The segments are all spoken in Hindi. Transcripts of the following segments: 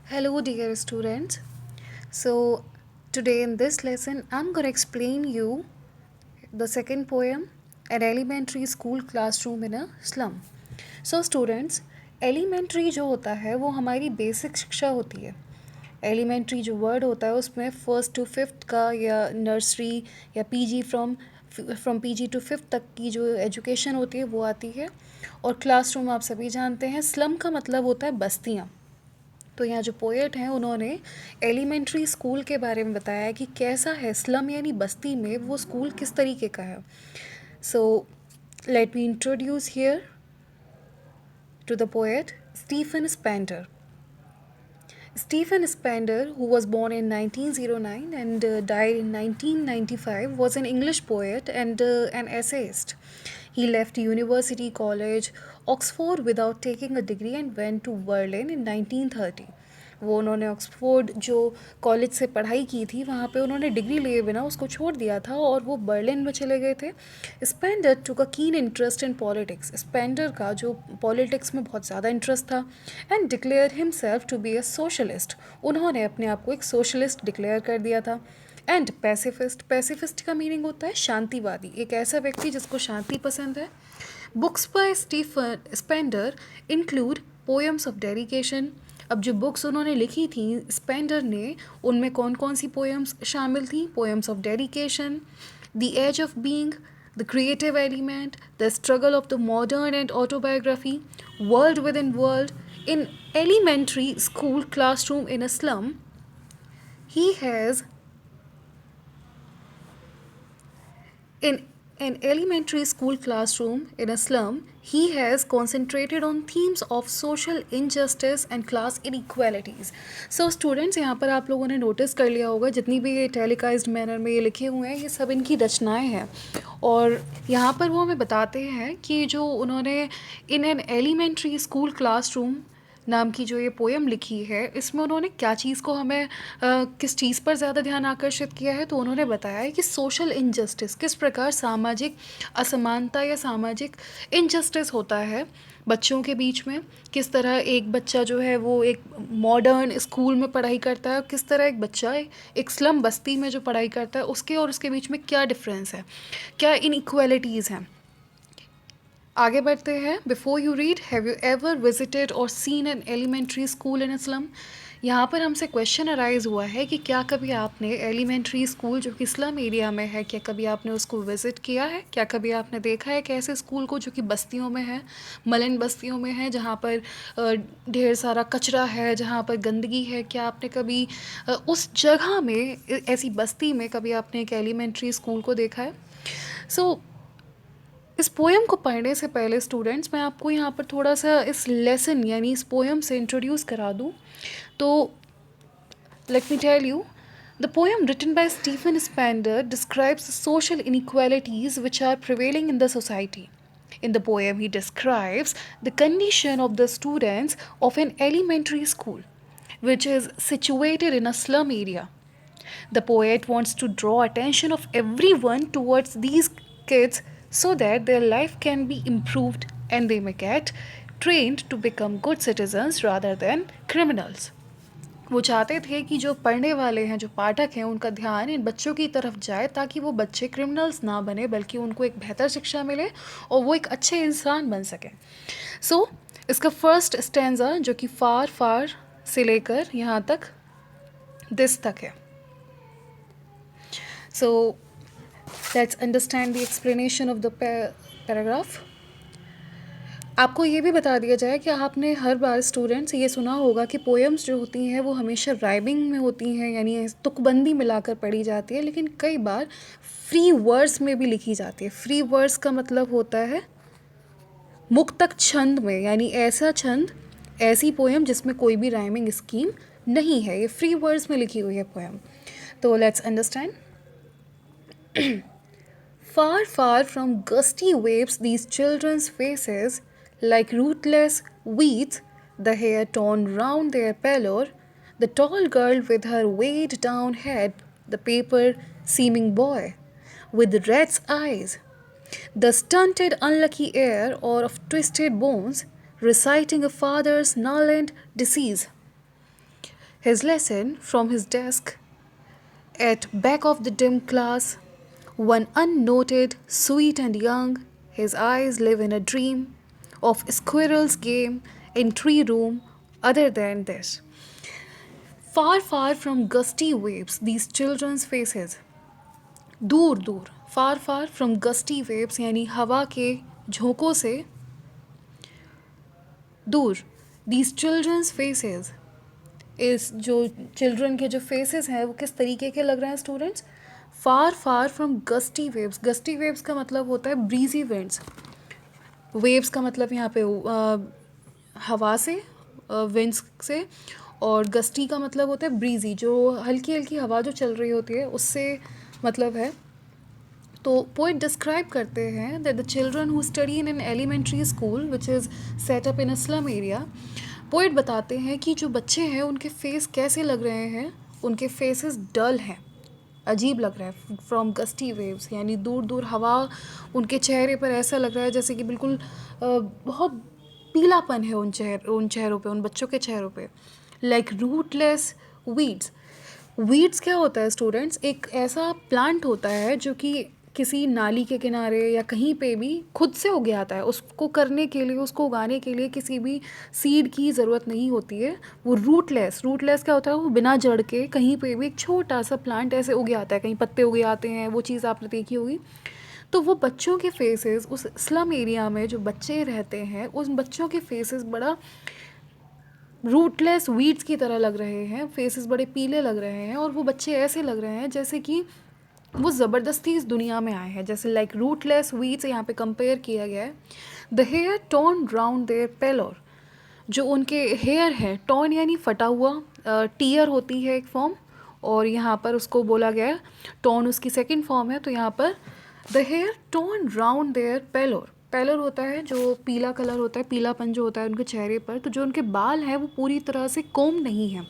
Hello, dear students. So, today in this lesson, I'm going to explain you the second poem, An Elementary School Classroom in a Slum. So, students, elementary जो होता है वो हमारी बेसिक शिक्षा होती है. एलिमेंट्री जो वर्ड होता है उसमें फर्स्ट टू फिफ्थ का या नर्सरी या PG from PG to fifth तक की जो एजुकेशन होती है वो आती है. और क्लासरूम आप सभी जानते हैं, स्लम का मतलब होता है बस्तियाँ. तो यहाँ जो पोएट हैं उन्होंने एलिमेंट्री स्कूल के बारे में बताया है कि कैसा है स्लम यानी बस्ती में वो स्कूल किस तरीके का है. So let me introduce here to the poet Stephen Spender. Stephen Spender, who was born in 1909 and died in 1995, was an English poet and an essayist. He left University College, Oxford, without taking a degree and went to Berlin in 1930. वो उन्होंने ऑक्सफोर्ड जो कॉलेज से पढ़ाई की थी वहाँ पे उन्होंने डिग्री लिए बिना उसको छोड़ दिया था और वो बर्लिन में चले गए थे. Spender took a keen interest in politics. Spender का जो पॉलिटिक्स में बहुत ज़्यादा इंटरेस्ट था and declare himself to be a socialist. उन्होंने अपने आप को एक सोशलिस्ट डिक्लेयर कर दिया था. And pacifist. पैसिफिस्ट का मीनिंग होता है शांतिवादी, एक ऐसा व्यक्ति जिसको शांति पसंद है. Books by Stephen Spender include poems of dedication. अब जो बुक्स उन्होंने लिखी थी स्पेंडर ने, उनमें कौन कौन सी पोएम्स शामिल थी? Poems of dedication, the edge of being, the creative element, the struggle of the modern and autobiography, world within world, in elementary school classroom in a slum. He has in an elementary school classroom in a slum, he has concentrated on themes of social injustice and class inequalities. So students, यहाँ पर आप लोगों ने नोटिस कर लिया होगा जितनी भी ये टेलीकाइज्ड मैनर में ये लिखे हुए हैं ये सब इनकी रचनाएं हैं. और यहाँ पर वो हमें बताते हैं कि जो उन्होंने in an elementary school classroom नाम की जो ये पोएम लिखी है इसमें उन्होंने क्या चीज़ को हमें किस चीज़ पर ज़्यादा ध्यान आकर्षित किया है. तो उन्होंने बताया है कि सोशल इनजस्टिस, किस प्रकार सामाजिक असमानता या सामाजिक इनजस्टिस होता है बच्चों के बीच में. किस तरह एक बच्चा जो है वो एक मॉडर्न स्कूल में पढ़ाई करता है और किस तरह एक बच्चा एक स्लम बस्ती में जो पढ़ाई करता है उसके और उसके बीच में क्या डिफरेंस है, क्या इनइक्वालिटीज़ हैं. आगे बढ़ते हैं. Before you read, have you ever visited or seen an elementary school in slum. यहाँ पर हमसे क्वेश्चन अराइज हुआ है कि क्या कभी आपने एलिमेंट्री स्कूल जो कि स्लम एरिया में है, क्या कभी आपने उसको विज़िट किया है? क्या कभी आपने देखा है कि ऐसे स्कूल को जो कि बस्तियों में है, मलिन बस्तियों में है, जहाँ पर ढेर सारा कचरा है, जहाँ पर गंदगी है? क्या आपने कभी उस जगह में ऐसी बस्ती में कभी आपने एक एलिमेंट्री स्कूल को देखा है? सो इस पोएम को पढ़ने से पहले स्टूडेंट्स मैं आपको यहाँ पर थोड़ा सा इस लेसन यानी इस पोएम से इंट्रोड्यूस करा दूँ. तो let me tell you, the poem written by Stephen Spender describes the social inequalities which are prevailing in the society. In the poem, he describes the condition of the students of an elementary school, which is situated in a slum area. The poet wants to draw attention of everyone towards these kids so that their life can be improved and they may get trained to become good citizens rather than criminals. वो चाहते थे कि जो पढ़ने वाले हैं, जो पाठक हैं, उनका ध्यान इन बच्चों की तरफ जाए ताकि वो बच्चे क्रिमिनल्स ना बने बल्कि उनको एक बेहतर शिक्षा मिले और वो एक अच्छे इंसान बन सकें. सो इसका फर्स्ट स्टैंजा जो कि फार फार से लेकर यहाँ तक दिस तक है. So let's understand the explanation of the paragraph. आपको ये भी बता दिया जाए कि आपने हर बार स्टूडेंट्स ये सुना होगा कि पोएम्स जो होती हैं वो हमेशा राइमिंग में होती हैं यानी तुकबंदी मिलाकर पढ़ी जाती है, लेकिन कई बार फ्री वर्ड्स में भी लिखी जाती है. फ्री वर्ड्स का मतलब होता है मुक्तक छंद में, यानी ऐसा छंद, ऐसी पोएम जिसमें कोई भी राइमिंग स्कीम नहीं है. ये फ्री वर्ड्स में लिखी हुई है पोएम. तो let's understand. Far, far from gusty waves, these children's faces, like rootless weeds, the hair torn round their pallor, the tall girl with her weighed down head, the paper seeming boy with rat's eyes, the stunted unlucky heir or of twisted bones, reciting a father's gnarled disease. his lesson from his desk at back of the dim class, one unnoted, sweet and young, his eyes live in a dream of squirrel's game in tree room other than this. Far, far from gusty waves, these children's faces, दूर दूर, फार फार फ्रॉम गस्टी वेव्स यानी हवा के झोंकों से दूर, दीज चिल्ड्रंस फेसेस, इस जो चिल्ड्रन के जो फेसेस हैं वो किस तरीके के लग रहे हैं students? Far far from gusty waves. Gusty waves का मतलब होता है ब्रीजी विंड्स. वेव्स का मतलब यहाँ पे हवा से, विंड्स से, और गस्टी का मतलब होता है ब्रीजी, जो हल्की हल्की हवा जो चल रही होती है उससे मतलब है. तो पोइट डिस्क्राइब करते हैं that the children who study in an elementary school which is set up in a slum area. Poet बताते हैं कि जो बच्चे हैं उनके फेस कैसे लग रहे हैं. उनके फेसेस डल हैं, अजीब लग रहा है. फ्रॉम गस्टी वेव्स यानी दूर दूर हवा उनके चेहरे पर ऐसा लग रहा है जैसे कि बिल्कुल बहुत पीलापन है उन चेहरों पे, उन बच्चों के चेहरों पे. Like rootless weeds. वीड्स क्या होता है स्टूडेंट्स? एक ऐसा प्लांट होता है जो कि किसी नाली के किनारे या कहीं पे भी खुद से उग आता है. उसको करने के लिए, उसको उगाने के लिए किसी भी सीड की ज़रूरत नहीं होती है. वो रूटलेस क्या होता है? वो बिना जड़ के कहीं पे भी एक छोटा सा प्लांट ऐसे उग आता है, कहीं पत्ते उगे आते हैं, वो चीज़ आपने देखी होगी. तो वो बच्चों के फेसेस उस स्लम एरिया में जो बच्चे रहते हैं, उन बच्चों के फेसेस बड़ा रूटलेस वीड्स की तरह लग रहे हैं. फेसेस बड़े पीले लग रहे हैं और वो बच्चे ऐसे लग रहे हैं जैसे कि वो ज़बरदस्ती इस दुनिया में आए हैं. जैसे लाइक रूटलेस वीड्स यहाँ पे कंपेयर किया गया है. The hair torn round their pallor. जो उनके हेयर है, टॉर्न यानी फटा हुआ, टीयर होती है एक फॉर्म, और यहाँ पर उसको बोला गया है टॉर्न उसकी सेकंड फॉर्म है. तो यहाँ पर the hair torn round their pallor. Pallor होता है जो पीला कलर होता है, पीलापन जो होता है उनके चेहरे पर. तो जो उनके बाल हैं वो पूरी तरह से कोम नहीं है,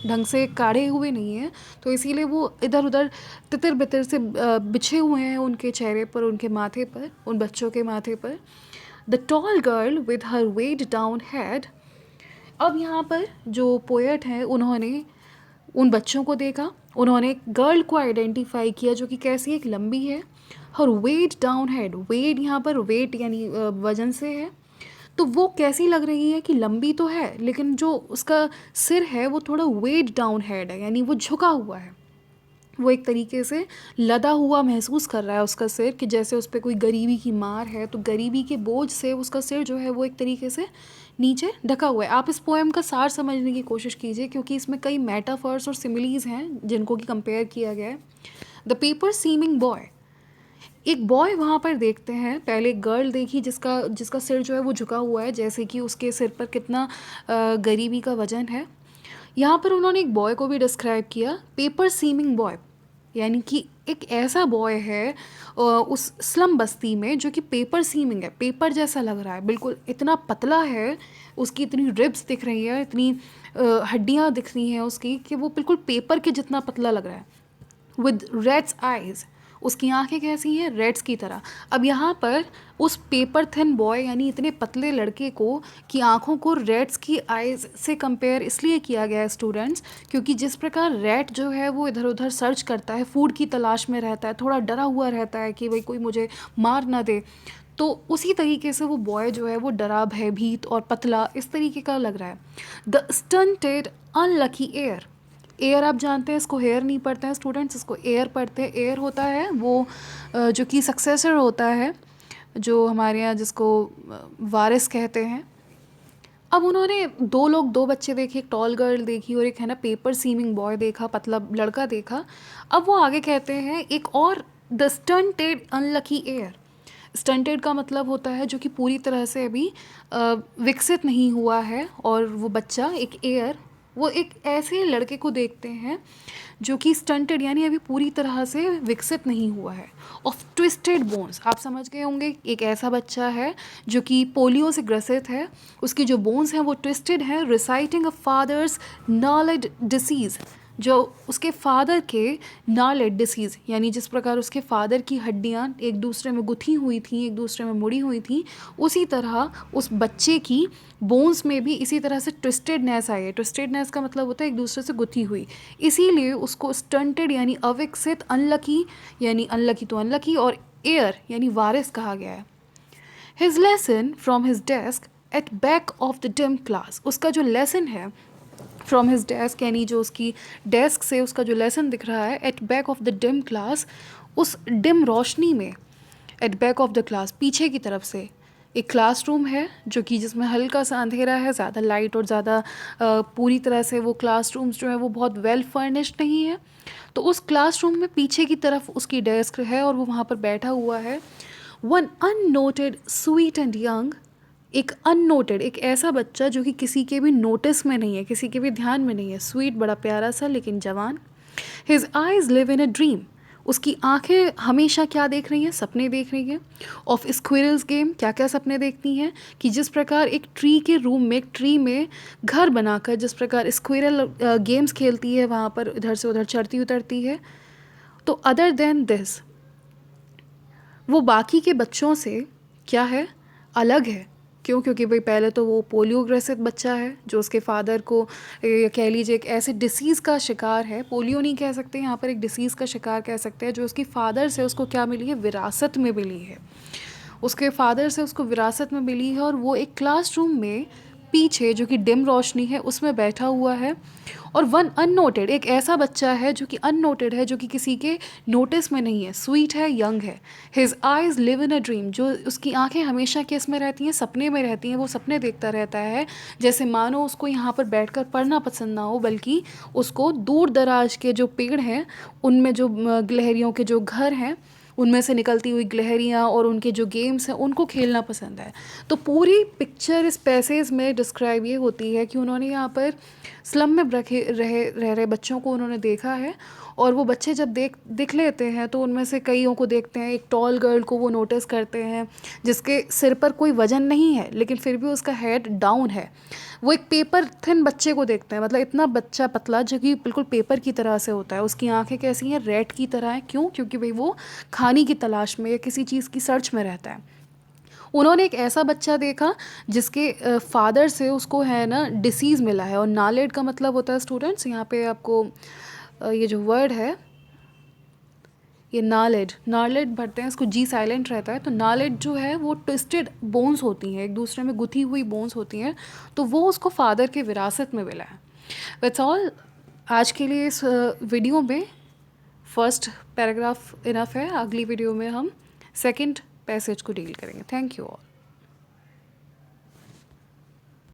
ढंग से काढ़े हुए नहीं हैं, तो इसीलिए वो इधर उधर तितर बितर से बिछे हुए हैं उनके चेहरे पर, उनके माथे पर, उन बच्चों के माथे पर. The tall girl with her weighed down head. अब यहाँ पर जो पोएट हैं उन्होंने उन बच्चों को देखा, उन्होंने गर्ल को आइडेंटिफाई किया जो कि कैसी एक लंबी है. हर वेट डाउन हेड. वेट यहाँ पर वेट यानी वजन से है. तो वो कैसी लग रही है कि लंबी तो है लेकिन जो उसका सिर है वो थोड़ा वेट डाउन हेड है, यानी वो झुका हुआ है. वो एक तरीके से लदा हुआ महसूस कर रहा है उसका सिर, कि जैसे उस पर कोई गरीबी की मार है, तो गरीबी के बोझ से उसका सिर जो है वो एक तरीके से नीचे ढका हुआ है. आप इस पोएम का सार समझने की कोशिश कीजिए क्योंकि इसमें कई मेटाफर्स और सिमिलीज हैं जिनको कि कंपेयर किया गया है. The paper seeming boy. एक बॉय वहाँ पर देखते हैं. पहले एक गर्ल देखी जिसका सिर जो है वो झुका हुआ है, जैसे कि उसके सिर पर कितना गरीबी का वजन है. यहाँ पर उन्होंने एक बॉय को भी डिस्क्राइब किया, पेपर सीमिंग बॉय, यानी कि एक ऐसा बॉय है उस स्लम बस्ती में जो कि पेपर सीमिंग है, पेपर जैसा लग रहा है, बिल्कुल इतना पतला है, उसकी इतनी रिब्स दिख रही है, इतनी हड्डियाँ दिख रही हैं उसकी कि वो बिल्कुल पेपर के जितना पतला लग रहा है. With rat's eyes. उसकी आंखें कैसी हैं? रेड्स की तरह. अब यहाँ पर उस पेपर थिन बॉय यानी इतने पतले लड़के को की आंखों को रेड्स की आइज़ से कंपेयर इसलिए किया गया है स्टूडेंट्स, क्योंकि जिस प्रकार रैट जो है वो इधर उधर सर्च करता है, फूड की तलाश में रहता है, थोड़ा डरा हुआ रहता है कि भाई कोई मुझे मार ना दे, तो उसी तरीके से वो बॉय जो है वो डरा, भयभीत और पतला इस तरीके का लग रहा है. The stunted unlucky air. Air आप जानते हैं, इसको हेयर नहीं पढ़ते हैं स्टूडेंट्स, इसको एयर पढ़ते हैं. एयर होता है वो जो कि सक्सेसर होता है, जो हमारे यहाँ जिसको वारिस कहते हैं. अब उन्होंने दो बच्चे देखे, एक टॉल गर्ल देखी और एक है ना पेपर सीमिंग बॉय देखा, पतला लड़का देखा. अब वो आगे कहते हैं एक और, the stunted unlucky air. Stunted का मतलब होता है जो कि पूरी तरह से अभी विकसित नहीं हुआ है, और वो बच्चा एक एयर, वो एक ऐसे लड़के को देखते हैं जो कि स्टंटेड यानी अभी पूरी तरह से विकसित नहीं हुआ है. Of twisted bones. आप समझ गए होंगे, एक ऐसा बच्चा है जो कि पोलियो से ग्रसित है, उसकी जो बोन्स हैं वो ट्विस्टेड हैं. रिसाइटिंग अ फादर्स नॉलेज डिसीज़. जो उसके फादर के नालेड डिसीज़, यानी जिस प्रकार उसके फादर की हड्डियाँ एक दूसरे में गुथी हुई थी, एक दूसरे में मुड़ी हुई थी, उसी तरह उस बच्चे की बोन्स में भी इसी तरह से ट्विस्टेडनेस आई है। ट्विस्टेडनेस का मतलब होता है एक दूसरे से गुथी हुई, इसीलिए उसको स्टंटेड यानी अविकसित, अनलकी यानी अनलकी तो अनलकी, और एयर यानी वारिस कहा गया है। His lesson from his desk at back of the dim class, उसका जो लेसन है फ्रॉम हिज डेस्क यानी जो उसकी डेस्क से उसका जो लेसन दिख रहा है, at back of the dim class, उस डिम रोशनी में, at back of the class पीछे की तरफ से एक क्लासरूम है जो कि जिसमें हल्का सा अंधेरा है, ज़्यादा लाइट और ज़्यादा पूरी तरह से वो क्लासरूम्स जो है वो बहुत वेल फर्निश्ड नहीं है। तो उस क्लासरूम में पीछे की तरफ उसकी डेस्क है और वो वहाँ पर बैठा हुआ है। One unnoted sweet and young, एक अननोटेड, एक ऐसा बच्चा जो कि किसी के भी नोटिस में नहीं है, किसी के भी ध्यान में नहीं है, स्वीट बड़ा प्यारा सा लेकिन जवान। His eyes live in a dream, उसकी आंखें हमेशा क्या देख रही हैं, सपने देख रही हैं। ऑफ स्क्विरल्स गेम, क्या क्या सपने देखती हैं कि जिस प्रकार एक ट्री के रूम में, एक ट्री में घर बनाकर जिस प्रकार स्क्विरल गेम्स खेलती है, वहाँ पर इधर से उधर चढ़ती उतरती है। तो अदर देन दिस, वो बाकी के बच्चों से क्या है, अलग है। क्यों? क्योंकि भाई पहले तो वो पोलियो ग्रसित बच्चा है जो उसके फादर को कह लीजिए एक ऐसे डिसीज़ का शिकार है, पोलियो नहीं कह सकते यहाँ पर, एक डिसीज़ का शिकार कह सकते हैं, जो उसकी फादर से उसको क्या मिली है, विरासत में मिली है। उसके फादर से उसको विरासत में मिली है और वो एक क्लासरूम में पीछे जो कि डिम रोशनी है उसमें बैठा हुआ है। और वन अननोटेड, एक ऐसा बच्चा है जो कि अननोटेड है, जो कि किसी के नोटिस में नहीं है, स्वीट है, यंग है। His eyes live in a dream, जो उसकी आंखें हमेशा किस में रहती हैं, सपने में रहती हैं। वो सपने देखता रहता है जैसे मानो उसको यहाँ पर बैठकर पढ़ना पसंद ना हो, बल्कि उसको दूर दराज के जो पेड़ हैं उनमें जो गिलहरियों के जो घर हैं उनमें से निकलती हुई गिलहरियाँ और उनके जो गेम्स हैं उनको खेलना पसंद है। तो पूरी पिक्चर इस पैसेज में डिस्क्राइब ये होती है कि उन्होंने यहाँ पर स्लम में रह रहे बच्चों को उन्होंने देखा है, और वो बच्चे जब दिख लेते हैं तो उनमें से कईयों को देखते हैं। एक टॉल गर्ल को वो नोटिस करते हैं जिसके सिर पर कोई वजन नहीं है लेकिन फिर भी उसका हेड डाउन है। वो एक पेपर थिन बच्चे को देखते हैं, मतलब इतना बच्चा पतला जो कि बिल्कुल पेपर की तरह से होता है। उसकी आंखें कैसी हैं, रेड की तरह हैं। क्यों? क्योंकि भाई वो खाने की तलाश में या किसी चीज़ की सर्च में रहता है। उन्होंने एक ऐसा बच्चा देखा जिसके फादर से उसको है ना डिसीज़ मिला है। और नालेड का मतलब होता है स्टूडेंट्स, यहाँ पे आपको ये जो वर्ड है ये नालेड, नालेड भरते हैं, इसको जी साइलेंट रहता है। तो नालेड जो है वो ट्विस्टेड बोन्स होती हैं, एक दूसरे में गुथी हुई बोन्स होती हैं, तो वो उसको फादर के विरासत में मिला है। दैट्स ऑल आज के लिए इस वीडियो में। फर्स्ट पैराग्राफ इनफ है, अगली वीडियो में हम सेकंड पैसेज को डील करेंगे। Thank you all.